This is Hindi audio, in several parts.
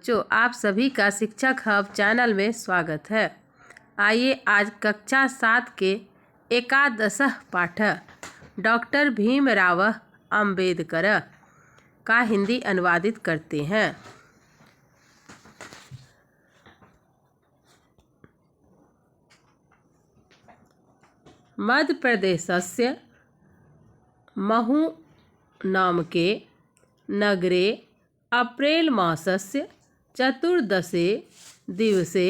बच्चों, आप सभी का शिक्षक हब चैनल में स्वागत है। आइए आज कक्षा 7 के एकादश पाठ डॉक्टर भीमराव अंबेडकर का हिंदी अनुवादित करते हैं। मध्य प्रदेशस्य महू नामके नगरे अप्रैल मासस्य चतुर्दशे दिवसे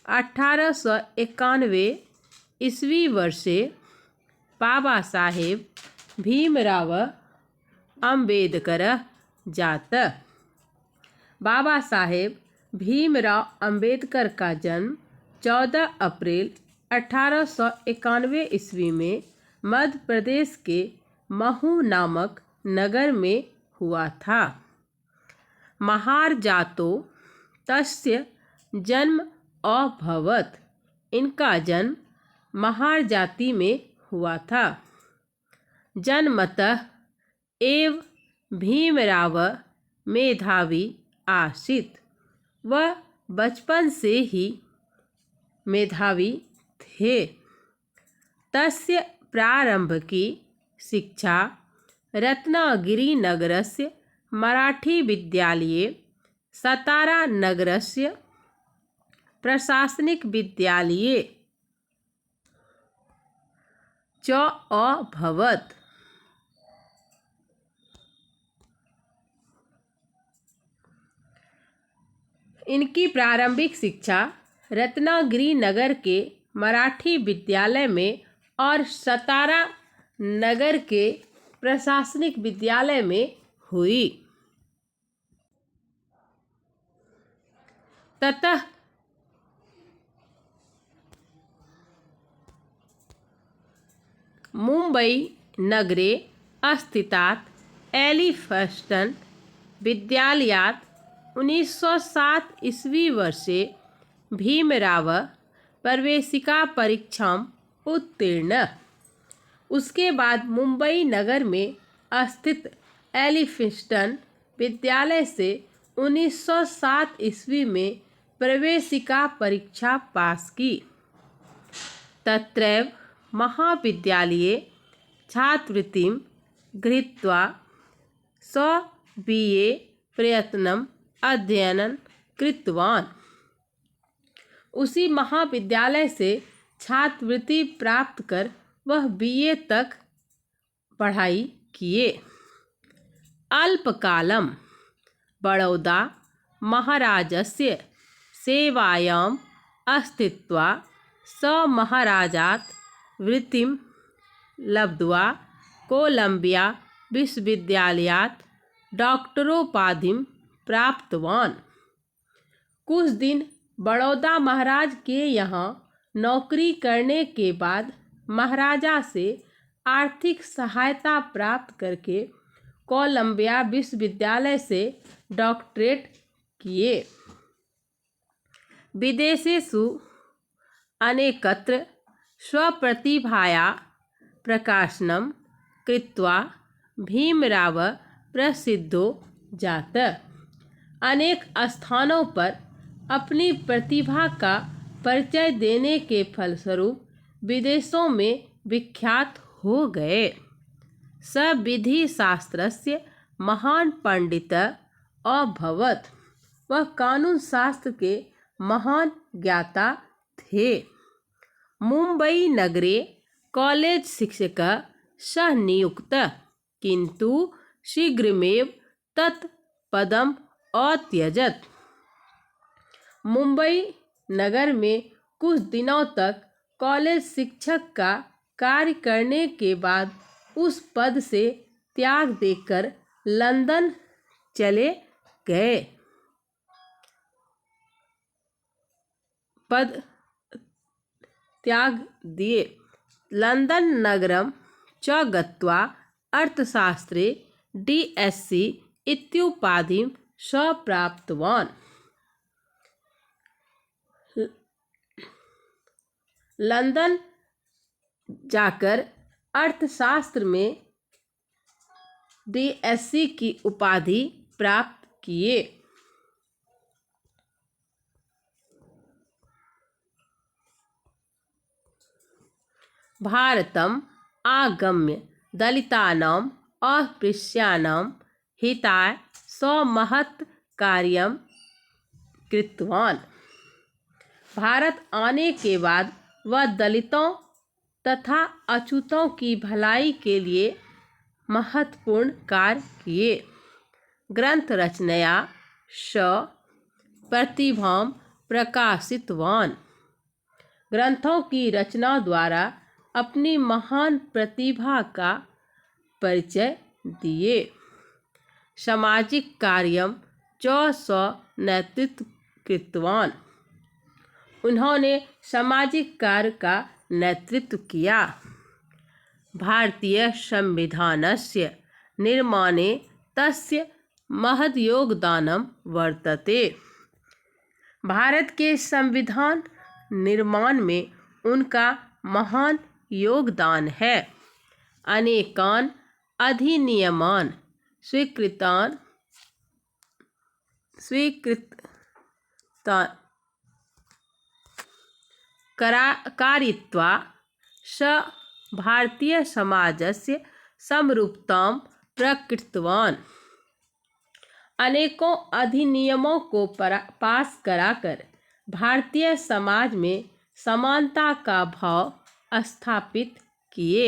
1891 ईस्वी वर्षे बाबा साहेब भीमराव अंबेडकर जात। बाबा साहेब भीमराव अंबेडकर का जन्म 14 अप्रैल 1891 ईस्वी में मध्य प्रदेश के महू नामक नगर में हुआ था। महार जातो तस्य जन्म अभवत। इनका जन्म महार जाति में हुआ था। जन्मतः एव भीमराव मेधावी आसीत। वह बचपन से ही मेधावी थे। तस्य प्रारंभ की शिक्षा रत्नागिरी नगरस्य मराठी विद्यालये सतारा नगरस्य प्रशासनिक विद्यालये च अभवत्। इनकी प्रारंभिक शिक्षा रत्नागिरी नगर के मराठी विद्यालय में और सतारा नगर के प्रशासनिक विद्यालय में हुई। ततः मुंबई नगरे स्थितात् एलिफंटन विद्यालयात् 1907 ईस्वी वर्षे भीमराव प्रवेशिका परीक्षाम् उत्तीर्ण। उसके बाद मुंबई नगर में स्थित एलिफंटन विद्यालय से 1907 ईस्वी में प्रवेशिका परीक्षा पास की। तत्रैव महाविद्यालये छात्रवृत्तिं गृहीत्वा BA प्रयत्नम् अध्ययनं कृतवान्। उसी महाविद्यालय से छात्रवृत्ति प्राप्त कर वह BA तक पढ़ाई किए। अल्पकालं बड़ौदा महाराजस्य सेवायां स्थित्वा महाराजात् वृत्तिं लब्ध्वा कोलंबिया विश्वविद्यालयात् डॉक्टरोपाधिं प्राप्तवान्। कुछ दिन बड़ौदा महाराज के यहाँ नौकरी करने के बाद महाराजा से आर्थिक सहायता प्राप्त करके कोलंबिया विश्वविद्यालय से डॉक्टरेट किए। विदेशेषु अनेकत्र स्वप्रतिभाया प्रकाशनं कृत्वा भीमराव प्रसिद्धो जात। अनेक स्थानों पर अपनी प्रतिभा का परिचय देने के फलस्वरूप विदेशों में विख्यात हो गए। स विधि शास्त्रस्य महान पंडितः अभवत्। वह कानून शास्त्र के महान ज्ञाता थे। मुंबई नगरे कॉलेज शिक्षकः सः नियुक्तः, किंतु शीघ्रमेव तत् पदम् अत्यजत्। मुंबई नगर में कुछ दिनों तक कॉलेज शिक्षक का कार्य करने के बाद उस पद से त्याग देकर लंदन चले गए। पद त्याग दिए। लंदन नगरं च गत्वा अर्थशास्त्रे DSc इत्युपाधिं प्राप्तवान्। लंदन जाकर अर्थशास्त्र में DSc की उपाधि प्राप्त किए। भारतम आगम्य दलितानाम् अस्पृश्याणां हिताय स्वमहत् कार्यं कृतवान्। भारत आने के बाद वह दलितों तथा अछूतों की भलाई के लिए महत्वपूर्ण कार्य किए। ग्रंथ रचनया स प्रतिभां प्रकाशितवान्। ग्रंथों की रचना द्वारा अपनी महान प्रतिभा का परिचय दिए। सामाजिक कार्यम च स्व नेतृत्व कृतवान्। उन्होंने सामाजिक कार्य का नेतृत्व किया। भारतीय संविधानस्य निर्माणे तस्य महद् योगदानं वर्तते। भारत के संविधान निर्माण में उनका महान योगदान है। अनेकान अधिनियमान स्वीकृत कारयित्वा स भारतीय समाजस्य समरूपतां प्रकृतवान्। अनेकों अधिनियमों को पास कराकर भारतीय समाज में समानता का भाव स्थापित किए।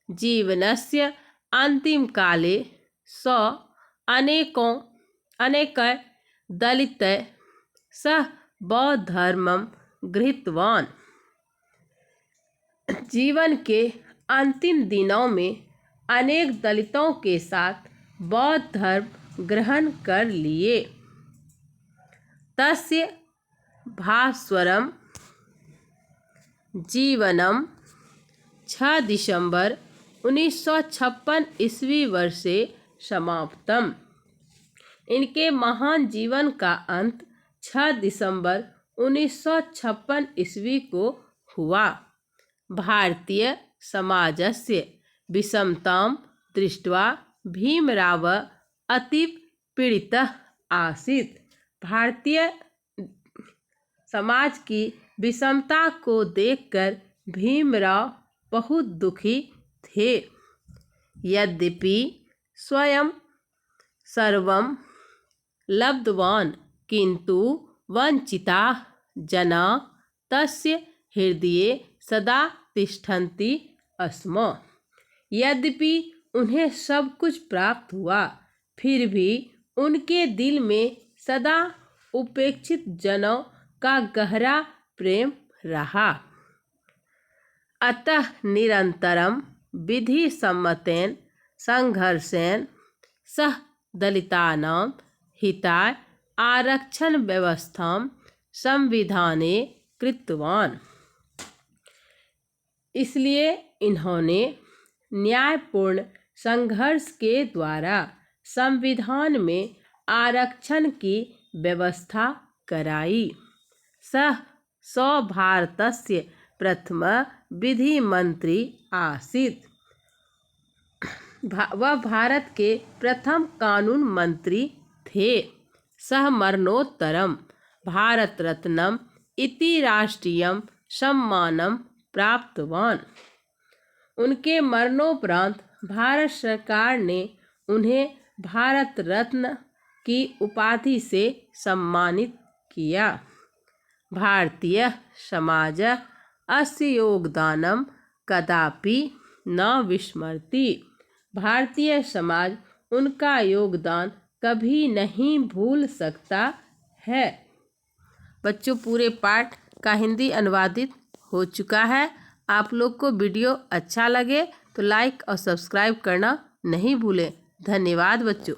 जीवनस्य अंतिम काले स अनेक दलितैः सह बौद्ध धर्मं गृहीतवान्। जीवन के अंतिम दिनों में अनेक दलितों के साथ बौद्ध धर्म ग्रहण कर लिए। तस्य भास्वरम जीवनम 6 दिसंबर 1956 ईस्वी वर्षे समाप्तम। इनके महान जीवन का अंत 6 दिसंबर 1956 ईस्वी को हुआ। भारतीय समाजस्य विषमतां दृष्ट्वा भीमरावः अतीव पीड़ितः आसीत्। भारतीय समाज की विषमता को देखकर भीमराव बहुत दुखी थे। यद्यपि स्वयं सर्वं लब्धवान् किंतु वंचिताः जनाः तस्य हृदये सदा तिष्ठन्ति स्म। यद्यपि उन्हें सब कुछ प्राप्त हुआ, फिर भी उनके दिल में सदा उपेक्षित जनों का गहरा प्रेम रहा। अतः निरंतरं विधि सम्मतेन संघर्षेण सह दलितानां हिताय आरक्षण व्यवस्थां संविधाने कृतवान्। इसलिए इन्होंने न्यायपूर्ण संघर्ष के द्वारा संविधान में आरक्षण की व्यवस्था कराई। सः भारतस्य प्रथम विधि मंत्री आसीत्। वह भारत के प्रथम कानून मंत्री थे। सः मरणोत्तरं भारत रत्नम् इति राष्ट्रीयं सम्मानं प्राप्तवान्। उनके मरणोपरांत भारत सरकार ने उन्हें भारत रत्न की उपाधि से सम्मानित किया। भारतीय समाज अस्य योगदानं कदापि न विस्मरति। भारतीय समाज उनका योगदान कभी नहीं भूल सकता है। बच्चों, पूरे पाठ का हिंदी अनुवादित हो चुका है। आप लोग को वीडियो अच्छा लगे तो लाइक और सब्सक्राइब करना नहीं भूलें। धन्यवाद बच्चों।